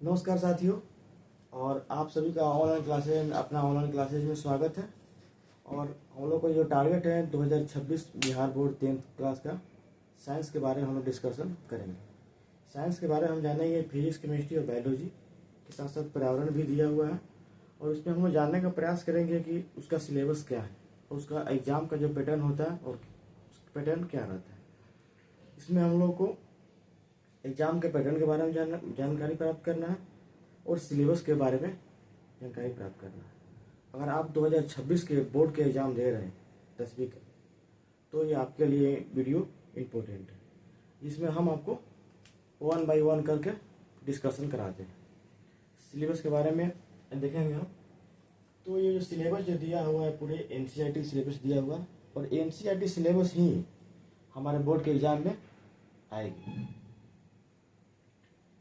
नमस्कार साथियों। और आप सभी का ऑनलाइन क्लासेज में स्वागत है। और हम लोग का जो टारगेट है 2026 बिहार बोर्ड 10th क्लास का साइंस के बारे में हम लोग डिस्कशन करेंगे। साइंस के बारे में हम जानेंगे फिजिक्स, केमिस्ट्री और बायोलॉजी के साथ साथ पर्यावरण भी दिया हुआ है। और उसमें हम लोग जानने का प्रयास करेंगे कि उसका सिलेबस क्या है और उसका एग्ज़ाम का जो पैटर्न होता है और पैटर्न क्या रहता है। इसमें हम लोग को एग्ज़ाम के पैटर्न के बारे में जानकारी प्राप्त करना है और सिलेबस के बारे में जानकारी प्राप्त करना है। अगर आप 2026 के बोर्ड के एग्ज़ाम दे रहे हैं 10वीं के, तो ये आपके लिए वीडियो इम्पोर्टेंट है, जिसमें हम आपको 1 बाय 1 करके डिस्कशन कराते हैं। सिलेबस के बारे में देखेंगे हम। तो ये जो सिलेबस जो दिया हुआ है पूरे NCERT सिलेबस दिया हुआ है और NCERT सिलेबस ही हमारे बोर्ड के एग्ज़ाम में आएगी।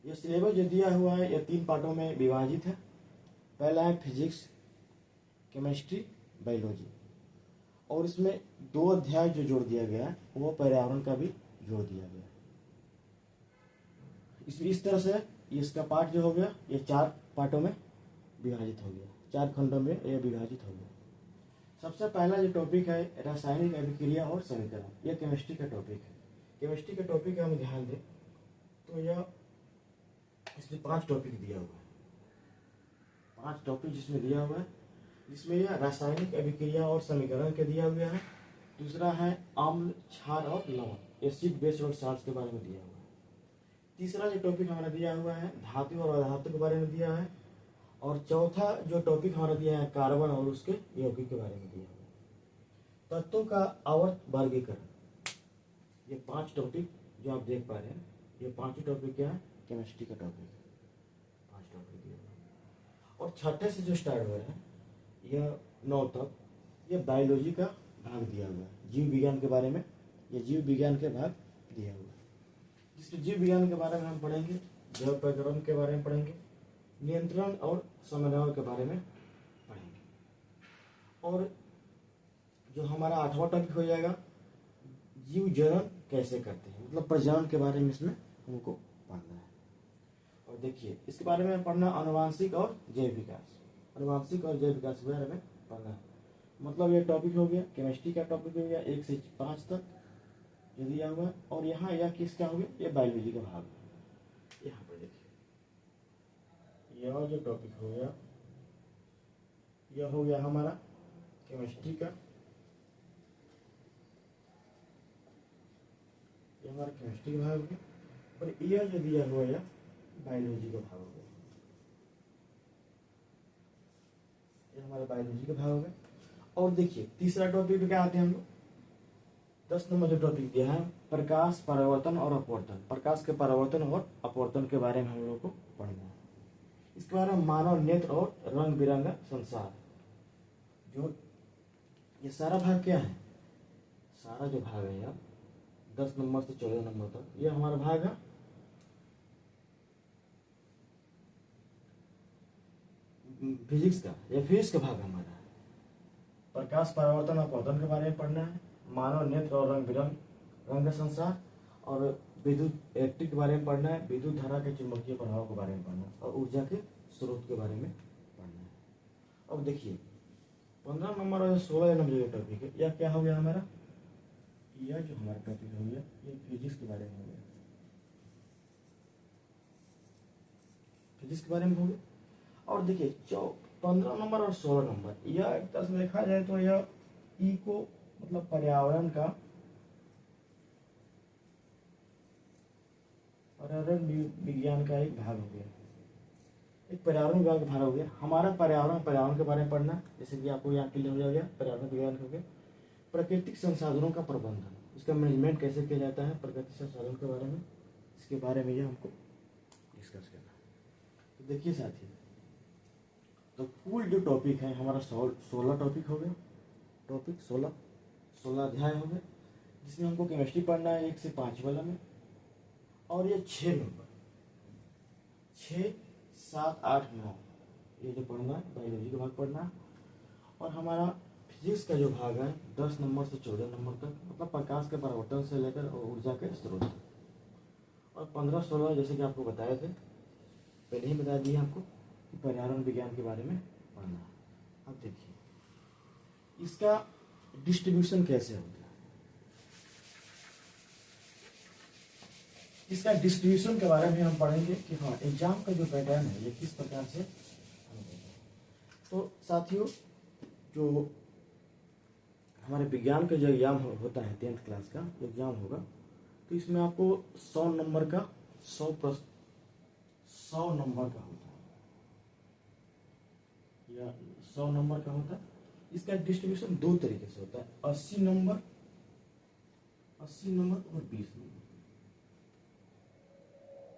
ये सिलेबस जो दिया हुआ है ये 3 पार्टों में विभाजित है। पहला है फिजिक्स, केमिस्ट्री, बायोलॉजी, और इसमें 2 अध्याय जो जोड़ दिया गया है वो पर्यावरण का भी जोड़ दिया गया है। इस तरह से इसका पार्ट जो हो गया ये 4 पार्टों में विभाजित हो गया, 4 खंडों में ये विभाजित हो गया। सबसे पहला जो टॉपिक है रासायनिक अभिक्रिया और समीकरण, यह केमिस्ट्री का टॉपिक है। केमिस्ट्री का टॉपिक हम ध्यान दें तो यह इसमें 5 टॉपिक दिया हुआ है। 5 टॉपिक जिसमें दिया हुआ है, जिसमें यह रासायनिक अभिक्रिया और समीकरण के दिया हुआ है। दूसरा है अम्ल, क्षार और लवण, एसिड, बेस और साल्ट्स के बारे में दिया हुआ है। तीसरा जो टॉपिक हमारा दिया हुआ है धातु और अधातु के बारे में दिया है। और चौथा जो टॉपिक हमारा दिया है कार्बन और उसके यौगिक के बारे में दिया हुआ है। तत्वों का आवर्त वर्गीकरण, ये 5 टॉपिक जो आप देख पा रहे हैं, ये 5 टॉपिक क्या है, केमिस्ट्री का टॉपिक है। 5 टॉपिक दिया हुआ है। और छठे से जो स्टार्ट हो रहा है यह 9 तक, यह बायोलॉजी का भाग दिया हुआ है। जीव विज्ञान के बारे में, यह जीव विज्ञान के भाग दिया हुआ है, जिसमें जीव विज्ञान के बारे में हम पढ़ेंगे, जैव प्रकरण के बारे में पढ़ेंगे, नियंत्रण और समन्वय के बारे में पढ़ेंगे। और जो हमारा 8वां टॉपिक हो जाएगा जीव जनन कैसे करते हैं, मतलब प्रजनन के बारे में इसमें हमको पढ़ना है। और देखिए इसके बारे में पढ़ना आनुवांशिक और जैव विकास, आनुवांशिक और जैव विकास के बारे में पढ़ना है। मतलब ये टॉपिक हो गया, केमिस्ट्री का टॉपिक हो गया 1 से 5 तक जो दिया हुआ है। और यहाँ यह किसका हो गया, ये बायोलॉजी का भाग। यहाँ पर देखिए यह जो टॉपिक हो गया यह हो गया हमारा केमिस्ट्री का, यह हमारा केमिस्ट्री का भाग हो गया। और यह जो दिया हुआ है बायोलॉजी का भाग हो गया, यह हमारा बायोलॉजी का भाग हो गया। और देखिए तीसरा टॉपिक पे क्या आते हैं हम लोग, 10 नंबर जो टॉपिक दिया है प्रकाश, परावर्तन और अपवर्तन, प्रकाश के परावर्तन और अपवर्तन के बारे में हम लोग को पढ़ना है। इसके बारे में मानव नेत्र और रंग बिरंगा संसार, जो ये सारा भाग क्या है, सारा जो भाग है यार 10 नंबर से 14 नंबर तक ये हमारा भाग है फिजिक्स का। यह फिजिक्स का भाग हमारा है। प्रकाश, परावर्तन और अपवर्तन के बारे में पढ़ना है, मानव नेत्र और रंग का संसार, और विद्युत इलेक्ट्रिक के बारे में पढ़ना है, विद्युत धारा के चुंबकीय प्रभाव के बारे में पढ़ना है, और ऊर्जा के स्रोत के बारे में पढ़ना है। अब देखिए 15 नंबर और 16 नंबर जो टॉपिक है यह क्या हो गया हमारा, यह जो हमारा टॉपिक हो गया ये फिजिक्स के बारे में हो गया, फिजिक्स के बारे में हो गया। और देखिए 15 नंबर और 16 नंबर यह एक तरह से देखा जाए तो यह इको मतलब पर्यावरण विज्ञान का एक भाग हो गया, एक पर्यावरण विभाग का भाग हो गया। हमारा पर्यावरण के बारे में पढ़ना, जैसे कि आपको यहाँ क्लियर हो जाएगा पर्यावरण विज्ञान हो गया। प्राकृतिक संसाधनों का प्रबंधन, इसका मैनेजमेंट कैसे किया जाता है, प्राकृतिक संसाधनों के बारे में, इसके बारे में ये हमको डिस्कस करना है। तो देखिए साथियों, तो कुल जो टॉपिक है हमारा 16 टॉपिक हो गए, टॉपिक 16 अध्याय हो गए, जिसमें हमको केमिस्ट्री पढ़ना है 1 से 5 वाला में। और ये 6 नंबर 6, 7, 8, 9 ये जो पढ़ना है बायोलॉजी का भाग पढ़ना है। और हमारा फिजिक्स का जो भाग है 10 नंबर से 14 नंबर तक, मतलब प्रकाश के परावर्तन से लेकर और ऊर्जा के स्रोत। और 15-16 जैसे कि आपको बताए थे पहले ही बता दिया आपको कि पर्यावरण विज्ञान के बारे में पढ़ना है। अब देखिए इसका डिस्ट्रीब्यूशन कैसे होता है। इसका डिस्ट्रीब्यूशन के बारे में हम पढ़ेंगे कि हाँ एग्जाम का जो पैटर्न है ये किस प्रकार से हमें देगा। तो साथियों जो हमारे विज्ञान का जो एग्जाम होता है 10th क्लास का एग्जाम होगा, तो इसमें आपको 100 नंबर का 100 प्रश्न 100 नंबर का होता है या 100 नंबर का होता है। इसका डिस्ट्रीब्यूशन दो तरीके से होता है, 80 नंबर और 20 नंबर।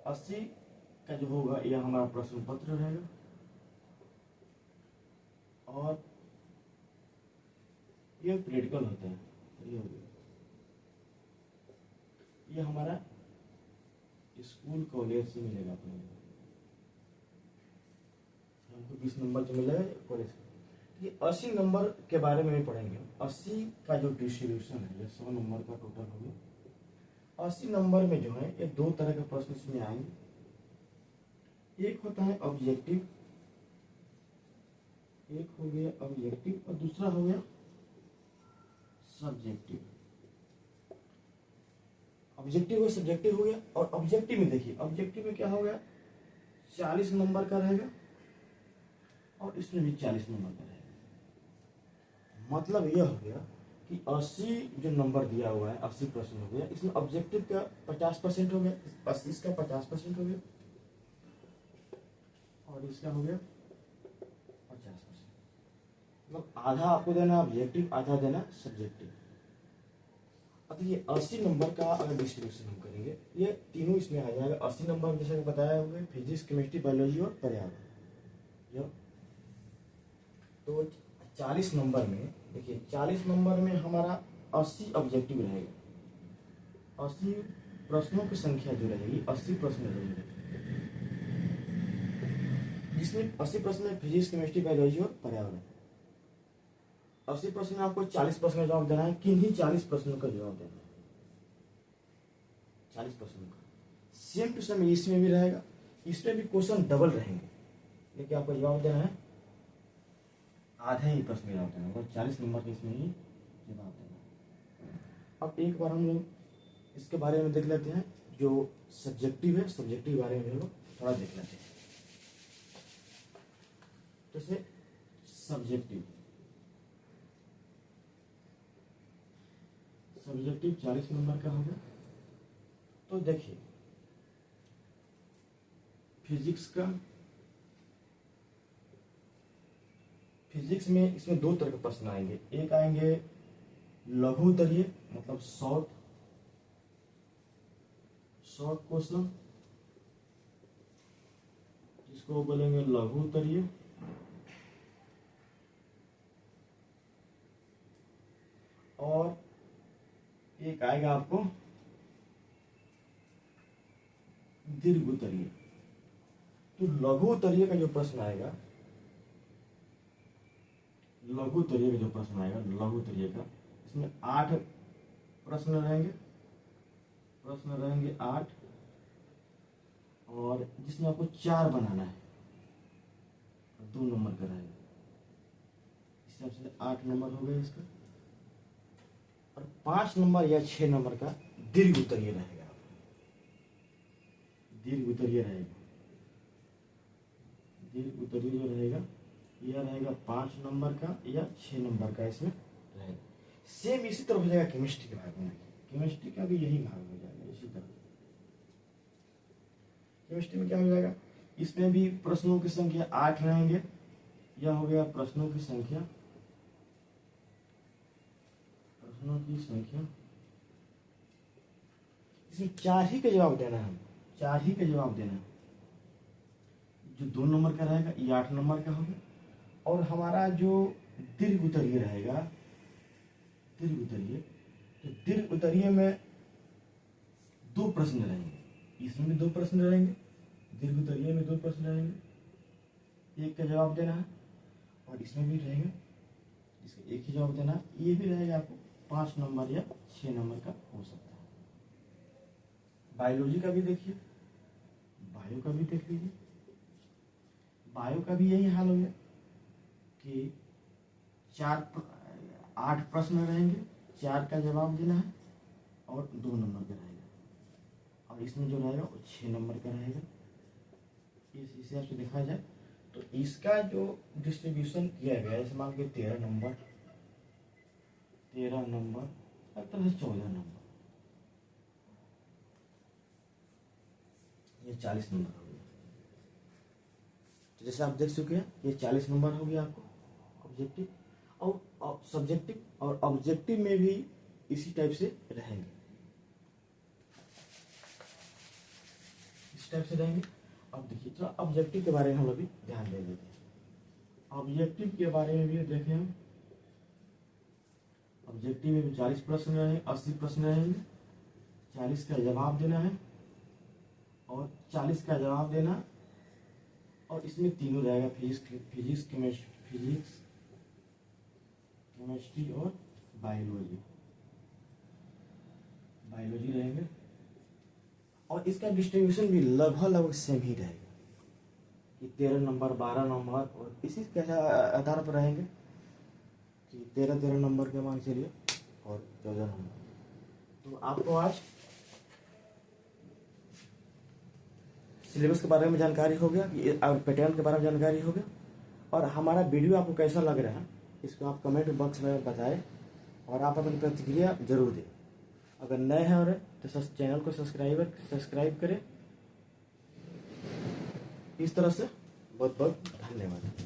80 का जो होगा यह हमारा प्रश्न पत्र रहेगा और यह प्रैक्टिकल होता है, ये हो गया। ये हमारा स्कूल कॉलेज से मिलेगा अपने हमको 20 नंबर जो मिलेगा कॉलेज से। ये 80 नंबर के बारे में भी पढ़ेंगे। 80 का जो डिस्ट्रीब्यूशन है ये 100 नंबर का टोटल हो गया। 80 नंबर में जो है ये दो तरह के प्रश्न इसमें आएंगे। एक होता है ऑब्जेक्टिव, एक हो गया ऑब्जेक्टिव और दूसरा हो गया सब्जेक्टिव। ऑब्जेक्टिव और सब्जेक्टिव हो गया। और ऑब्जेक्टिव में देखिए ऑब्जेक्टिव में क्या हो गया 40 नंबर का रहेगा और इसमें भी 40 नंबर का रहेगा। मतलब यह हो गया कि 80 जो नंबर दिया हुआ है 80 प्रश्न हो गया, इसमें ऑब्जेक्टिव का 50% हो गया, 80 इसका 50% हो गया और इसका हो गया 50%। मतलब आधा आपको देना ऑब्जेक्टिव, आधा देना सब्जेक्टिव। अब ये 80 नंबर का अगर डिस्ट्रीब्यूशन हम करेंगे ये तीनों इसमें आ जाएगा। 80 नंबर जैसे बताया हुआ है फिजिक्स, केमिस्ट्री, बायोलॉजी और पर्यावरण। तो 40 नंबर में देखिए 40 नंबर में हमारा 80 ऑब्जेक्टिव रहेगा। 80 प्रश्नों की संख्या जो रहेगी 80 प्रश्न रहेंगे, जिसमें 80 प्रश्न में फिजिक्स, केमिस्ट्री, बायोलॉजी और पर्यावरण। 80 प्रश्न में आपको 40 प्रश्न का जवाब देना है। किन्हीं 40 प्रश्नों का जवाब देना है, 40 प्रश्नों का। सेम टू सेम इसमें भी रहेगा, इसमें भी क्वेश्चन डबल रहेंगे, लेकिन आपको जवाब देना है आधे ही प्रश्न जवाब देना है, 40 नंबर के इसमें ही जवाब देना है। अब एक बार हम लोग इसके बारे में देख लेते हैं। जो सब्जेक्टिव है सब्जेक्टिव बारे में हम लोग थोड़ा देख लेते हैं। जैसे सब्जेक्टिव 40 नंबर का होगा। तो देखिए फिजिक्स में इसमें दो तरह के प्रश्न आएंगे। एक आएंगे लघु उत्तरीय मतलब शॉर्ट क्वेश्चन, जिसको बोलेंगे लघु उत्तरीय। और एक आएगा आपको दीर्घ उत्तरीय। तो लघु उत्तरीय का जो प्रश्न आएगा लघु उत्तरीय का इसमें 8 प्रश्न रहेंगे 8, और जिसमें आपको 4 बनाना है, 2 नंबर का रहेगा। इस हिसाब से 8 नंबर हो गए इसका। और 5 नंबर या 6 नंबर का दीर्घ उत्तरीय रहेगा। दीर्घ उत्तरीय जो रहेगा यह रहेगा 5 नंबर का या 6 नंबर का इसमें रहेगा। सेम इसी तरह हो जाएगा केमिस्ट्री के भाग में। केमिस्ट्री का भी यही भाग हो जाएगा इसी तरह। केमिस्ट्री में क्या हो जाएगा, इसमें भी प्रश्नों की संख्या 8 रहेंगे। यह हो गया प्रश्नों की संख्या। इसमें 4 ही का जवाब देना है, 4 ही का जवाब देना है। जो 2 नंबर का रहेगा ये 8 नंबर का होगा। और हमारा जो दीर्घ उत्तरीय रहेगा, तो दीर्घ उत्तरीय में 2 प्रश्न रहेंगे। इसमें भी 2 प्रश्न रहेंगे, दीर्घ उत्तरीय में 2 प्रश्न रहेंगे, एक का जवाब देना है। और इसमें भी रहेगा, इसका एक ही जवाब देना है। ये भी रहेगा आपको 5 नंबर या 6 नंबर का हो सकता है। बायोलॉजी का भी देखिए, बायो का भी देख लीजिए। बायो का भी यही हाल हो गया कि 8 प्रश्न रहेंगे, 4 का जवाब देना है और 2 नंबर का रहेगा, और इसमें जो रहेगा वो 6 नंबर का रहेगा। इस हिसाब से देखा जाए तो इसका जो डिस्ट्रीब्यूशन किया गया है, जैसे मान के 13 नंबर, हर तरह से 14 नंबर, ये 40 नंबर हो गया। तो जैसे आप देख चुके हैं ये 40 नंबर हो गया आपको ऑब्जेक्टिव, और सब्जेक्टिव और ऑब्जेक्टिव में भी इसी टाइप से रहेंगे, इस टाइप से रहेंगे। अब देखिए तो ऑब्जेक्टिव के बारे में हम अभी ध्यान दे देते हैं। ऑब्जेक्टिव के बारे में भी देखें हम, ऑब्जेक्टिव में भी 40 प्रश्न रहेंगे, 80 प्रश्न रहेंगे, 40 का जवाब देना है और 40 का जवाब देना, और इसमें तीनों रहेगा, फिजिक्स, केमिस्ट्री और बायोलॉजी रहेंगे। और इसका डिस्ट्रीब्यूशन भी लगभग सेम ही रहेगा कि 13 नंबर, 12 नंबर, और इसी के आधार पर रहेंगे कि 13 नंबर के मान चलिए और 14 नंबर। तो आपको आज सिलेबस के बारे में जानकारी हो गया कि और पैटर्न के बारे में जानकारी हो गया, और हमारा वीडियो आपको कैसा लग रहा है इसको आप कमेंट बॉक्स में बताएं, और आप अपनी प्रतिक्रिया जरूर दें। अगर नए हैं और तो चैनल को सब्सक्राइब करें। इस तरह से बहुत बहुत धन्यवाद।